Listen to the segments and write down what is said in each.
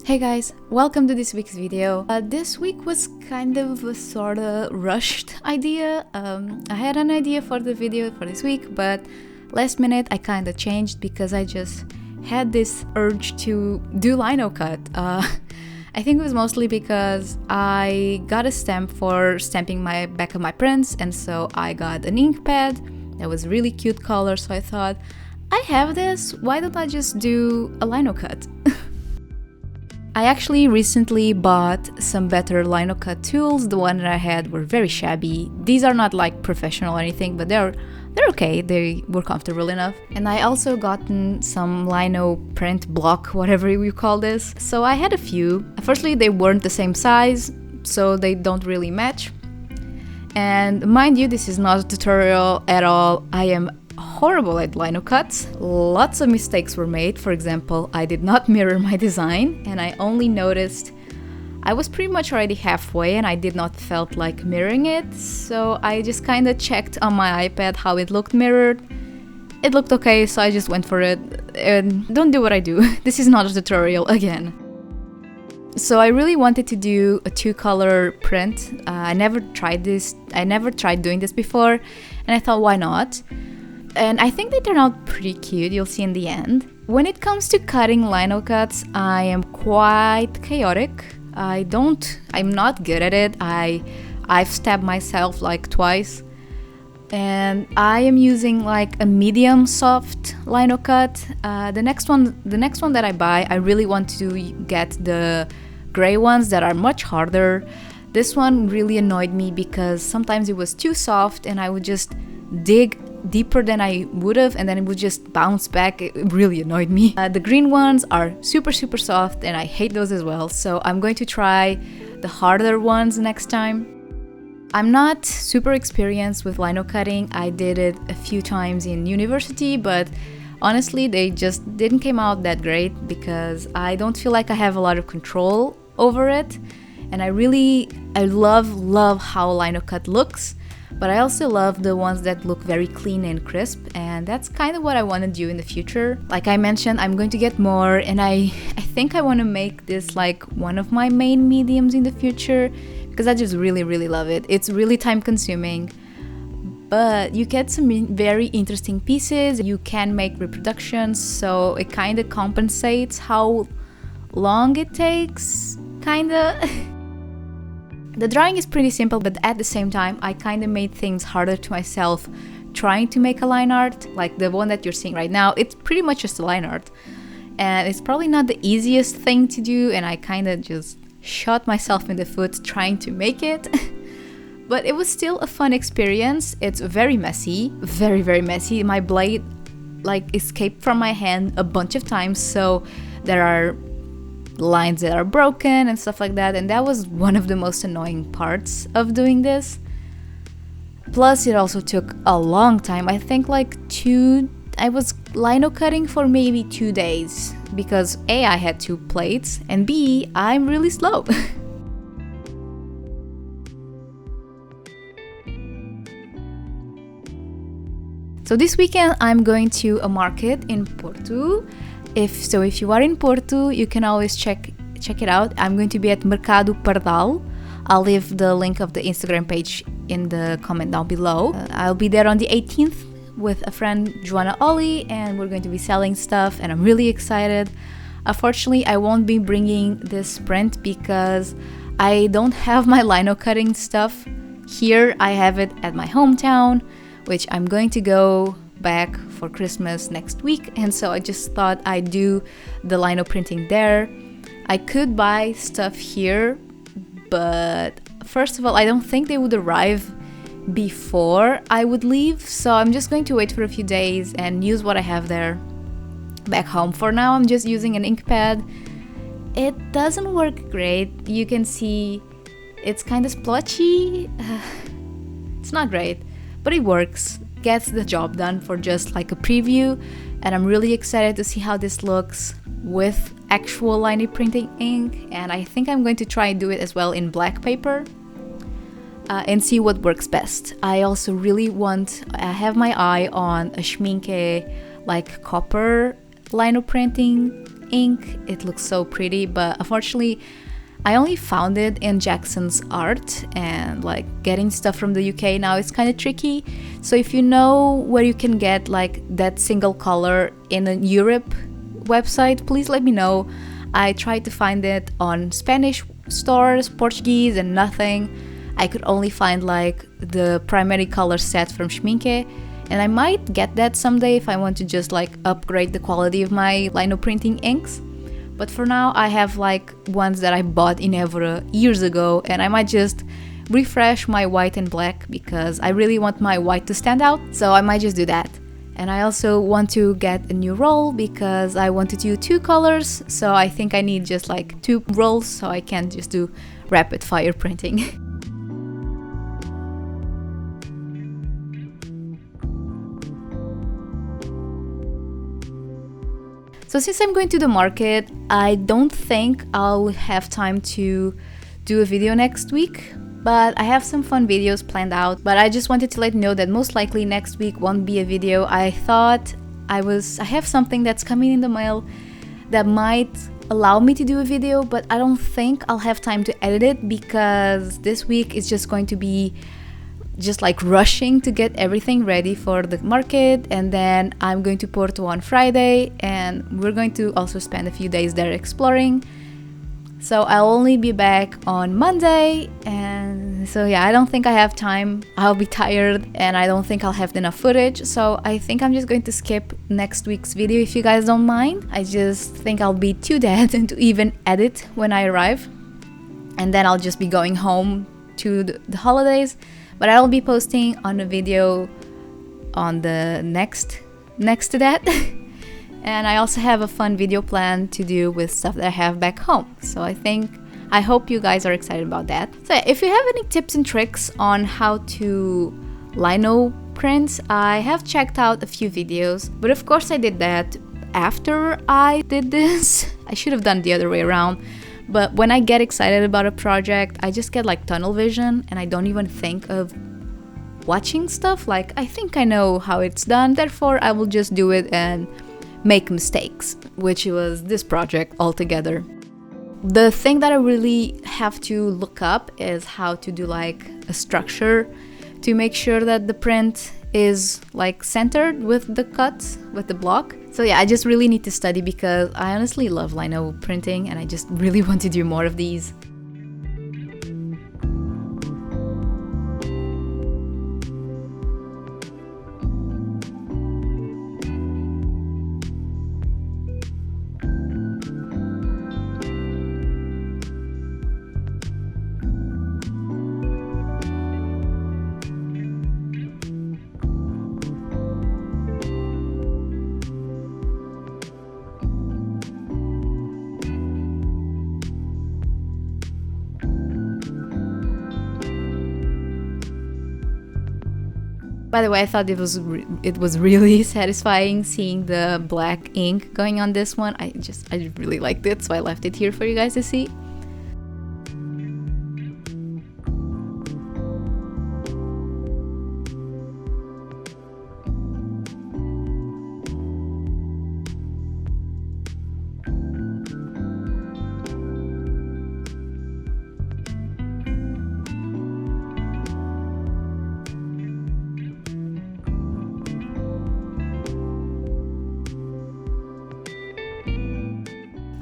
Hey guys, welcome to this week's video. This week was kind of a sort of rushed idea. I had an idea for the video for this week, but last minute I kind of changed because I just had this urge to do LinoCut. I think it was mostly because I got a stamp for stamping my back of my prints, and so I got an ink pad that was really cute color, so I thought, I have this, why don't I just do a LinoCut? I actually recently bought some better LinoCut tools. The one that I had were very shabby. These are not like professional or anything, but they're okay. They were comfortable enough. And I also gotten some lino print block, whatever you call this. So I had a few. Firstly, they weren't the same size, so they don't really match. And mind you, this is not a tutorial at all. I am horrible at lino cuts. Lots of mistakes were made. For example, I did not mirror my design, and I only noticed I was pretty much already halfway and I did not felt like mirroring it, so I just kind of checked on my iPad how it looked mirrored. It looked okay, so I just went for it. And don't do what I do. This is not a tutorial again. So I really wanted to do a two-color print. I never tried this. I never tried doing this before, and I thought, why not? And I think they turn out pretty cute, you'll see in the end. When it comes to cutting lino cuts, I am quite chaotic. I'm not good at it. I've stabbed myself like twice. And I am using like a medium soft lino cut. The next one that I buy, I really want to get the gray ones that are much harder. This one really annoyed me because sometimes it was too soft and I would just dig deeper than I would have, and then it would just bounce back. It really annoyed me. The green ones are super soft, and I hate those as well, so I'm going to try the harder ones next time. I'm not super experienced with lino cutting. I did it a few times in university, but honestly they just didn't come out that great because I don't feel like I have a lot of control over it, and I love how lino cut looks. But I also love the ones that look very clean and crisp, and that's kind of what I want to do in the future. Like I mentioned, I'm going to get more, and I think I want to make this like one of my main mediums in the future because I just really love it. It's really time consuming, but you get some very interesting pieces. You can make reproductions, so it kind of compensates how long it takes, kind of. The drawing is pretty simple, but at the same time, I kind of made things harder to myself trying to make a line art. Like the one that you're seeing right now, it's pretty much just a line art. And it's probably not the easiest thing to do, and I kind of just shot myself in the foot trying to make it. But it was still a fun experience. It's very messy, very messy. My blade like escaped from my hand a bunch of times, so there are lines that are broken and stuff like that, and that was one of the most annoying parts of doing this. Plus it also took a long time. I think like I was lino cutting for maybe 2 days because A, I had 2 plates, and B, I'm really slow. So this weekend I'm going to a market in Porto. If you are in Porto, you can always check it out. I'm going to be at Mercado Pardal. I'll leave the link of the Instagram page in the comment down below. I'll be there on the 18th with a friend, Joanna Ollie, and we're going to be selling stuff, and I'm really excited. Unfortunately, I won't be bringing this print because I don't have my lino cutting stuff here. I have it at my hometown, which I'm going to go back for Christmas next week, and so I just thought I'd do the lino printing there. I could buy stuff here, but first of all, I don't think they would arrive before I would leave, so I'm just going to wait for a few days and use what I have there back home. For now, I'm just using an ink pad. It doesn't work great. You can see it's kind of splotchy. It's not great, but it works. Gets the job done for just like a preview, and I'm really excited to see how this looks with actual lino printing ink, and I think I'm going to try and do it as well in black paper and see what works best. I also really I have my eye on a Schmincke like copper lino printing ink. It looks so pretty, but unfortunately I only found it in Jackson's Art, and like getting stuff from the UK now is kind of tricky. So if you know where you can get like that single color in a Europe website, please let me know. I tried to find it on Spanish stores, Portuguese, and nothing. I could only find like the primary color set from Schminke, and I might get that someday if I want to just like upgrade the quality of my lino printing inks. But for now I have like ones that I bought in Evora years ago, and I might just refresh my white and black because I really want my white to stand out, so I might just do that. And I also want to get a new roll because I want to do 2 colors, so I think I need just like 2 rolls, so I can't just do rapid fire printing. So since I'm going to the market, I don't think I'll have time to do a video next week, but I have some fun videos planned out. But I just wanted to let you know that most likely next week won't be a video. I thought I have something that's coming in the mail that might allow me to do a video, but I don't think I'll have time to edit it because this week is just going to be just like rushing to get everything ready for the market, and then I'm going to Porto on Friday, and we're going to also spend a few days there exploring. So I'll only be back on Monday, and so yeah, I don't think I have time. I'll be tired and I don't think I'll have enough footage, so I think I'm just going to skip next week's video if you guys don't mind. I just think I'll be too dead to even edit when I arrive, and then I'll just be going home to the holidays. But I'll be posting on a video on the next to that. And I also have a fun video plan to do with stuff that I have back home. So I hope you guys are excited about that. So if you have any tips and tricks on how to lino print, I have checked out a few videos, but of course I did that after I did this. I should have done the other way around. But when I get excited about a project, I just get like tunnel vision and I don't even think of watching stuff. Like, I think I know how it's done, therefore I will just do it and make mistakes, which was this project altogether. The thing that I really have to look up is how to do like a structure to make sure that the print is like centered with the cut, with the block. So yeah, I just really need to study because I honestly love lino printing and I just really want to do more of these. By the way, I thought it was really satisfying seeing the black ink going on this one. I really liked it, so I left it here for you guys to see.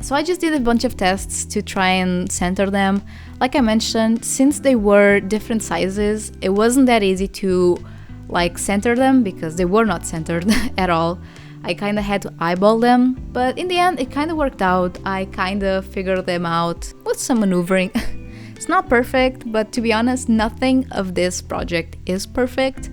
So I just did a bunch of tests to try and center them. Like I mentioned, since they were different sizes, it wasn't that easy to like center them because they were not centered at all. I kind of had to eyeball them, but in the end it kind of worked out. I kind of figured them out with some maneuvering. It's not perfect, but to be honest, nothing of this project is perfect.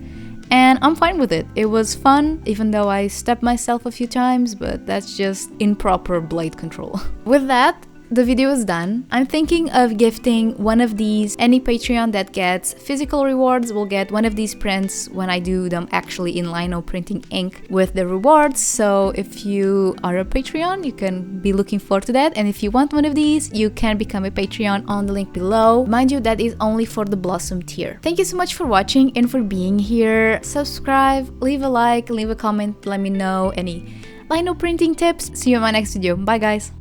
And I'm fine with it. It was fun, even though I stepped myself a few times, but that's just improper blade control. With that, the video is done. I'm thinking of gifting one of these. Any Patreon that gets physical rewards will get one of these prints when I do them actually in lino printing ink with the rewards. So if you are a Patreon, you can be looking forward to that. And if you want one of these, you can become a Patreon on the link below. Mind you, that is only for the Blossom tier. Thank you so much for watching and for being here. Subscribe, leave a like, leave a comment, let me know any lino printing tips. See you in my next video. Bye guys!